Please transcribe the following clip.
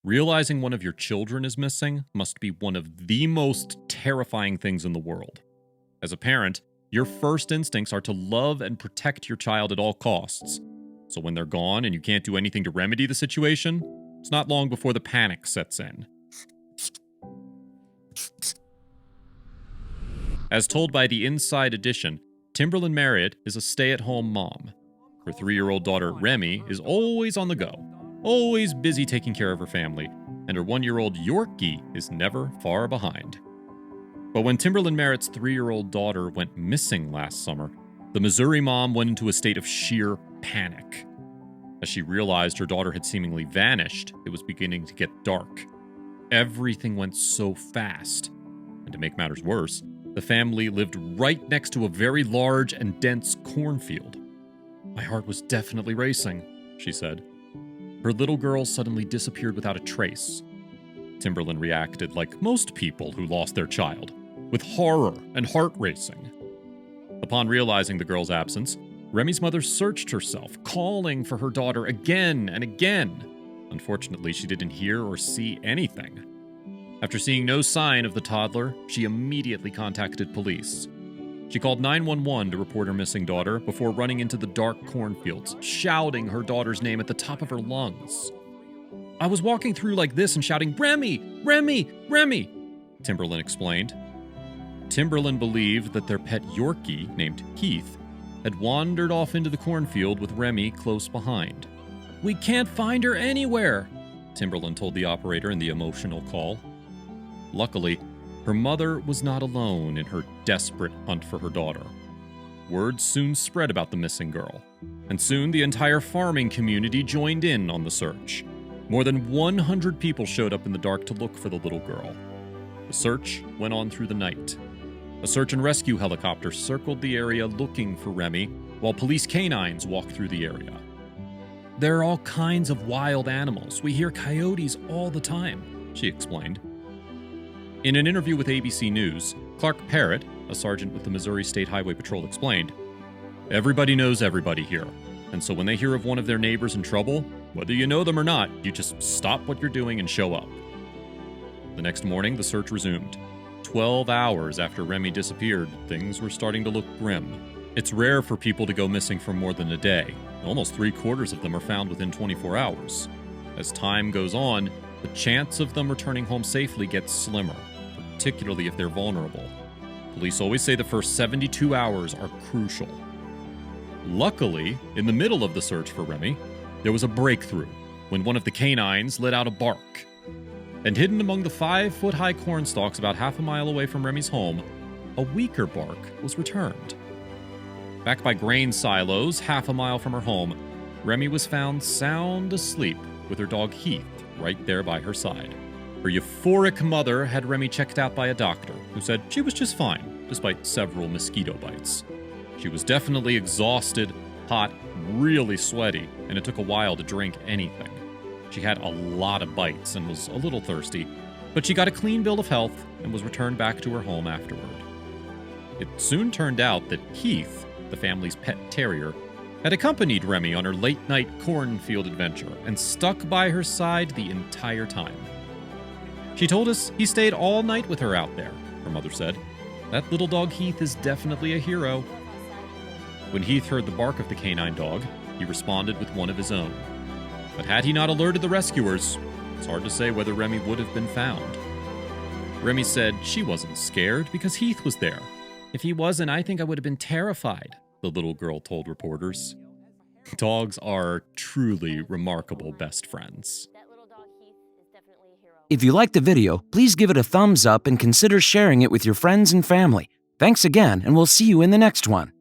Realizing one of your children is missing must be one of the most terrifying things in the world. As a parent, your first instincts are to love and protect your child at all costs. So when they're gone and you can't do anything to remedy the situation, it's not long before the panic sets in. As told by the Inside Edition, Timberland Marriott is a stay-at-home mom. Her 3-year-old daughter, Remy, is always on the go, always busy taking care of her family, and her 1-year-old Yorkie is never far behind. But when Timberland Marriott's 3-year-old daughter went missing last summer, the Missouri mom went into a state of sheer panic. As she realized her daughter had seemingly vanished, it was beginning to get dark. Everything went so fast. And to make matters worse, the family lived right next to a very large and dense cornfield. "My heart was definitely racing," she said. Her little girl suddenly disappeared without a trace. Timberland reacted like most people who lost their child, with horror and heart racing. Upon realizing the girl's absence, Remy's mother searched herself, calling for her daughter again and again. Unfortunately, she didn't hear or see anything. After seeing no sign of the toddler, she immediately contacted police. She called 911 to report her missing daughter before running into the dark cornfields, shouting her daughter's name at the top of her lungs. "I was walking through like this and shouting, 'Remy! Remy! Remy!'" Timberland explained. Timberland believed that their pet Yorkie, named Heath, had wandered off into the cornfield with Remy close behind. "We can't find her anywhere," Timberland told the operator in the emotional call. Luckily, her mother was not alone in her desperate hunt for her daughter. Word soon spread about the missing girl, and soon the entire farming community joined in on the search. More than 100 people showed up in the dark to look for the little girl. The search went on through the night. A search and rescue helicopter circled the area looking for Remy, while police canines walked through the area. "There are all kinds of wild animals. We hear coyotes all the time," she explained. In an interview with ABC News, Clark Parrott, a sergeant with the Missouri State Highway Patrol, explained, "Everybody knows everybody here, and so when they hear of one of their neighbors in trouble, whether you know them or not, you just stop what you're doing and show up." The next morning, the search resumed. 12 hours after Remy disappeared, things were starting to look grim. It's rare for people to go missing for more than a day. Almost 3/4 of them are found within 24 hours. As time goes on, the chance of them returning home safely gets slimmer, particularly if they're vulnerable. Police always say the first 72 hours are crucial. Luckily, in the middle of the search for Remy, there was a breakthrough when one of the canines let out a bark. And hidden among the 5-foot-high cornstalks about half a mile away from Remy's home, a weaker bark was returned. Back by grain silos, half a mile from her home, Remy was found sound asleep with her dog Heath right there by her side. Her euphoric mother had Remy checked out by a doctor, who said she was just fine, despite several mosquito bites. She was definitely exhausted, hot, really sweaty, and it took a while to drink anything. She had a lot of bites and was a little thirsty, but she got a clean bill of health and was returned back to her home afterward. It soon turned out that Heath, the family's pet terrier, had accompanied Remy on her late-night cornfield adventure and stuck by her side the entire time. She told us he stayed all night with her out there, her mother said. "That little dog Heath is definitely a hero." When Heath heard the bark of the canine dog, he responded with one of his own. But had he not alerted the rescuers, it's hard to say whether Remy would have been found. Remy said she wasn't scared because Heath was there. "If he wasn't, I think I would have been terrified," the little girl told reporters. Dogs are truly remarkable best friends. If you liked the video, please give it a thumbs up and consider sharing it with your friends and family. Thanks again, and we'll see you in the next one.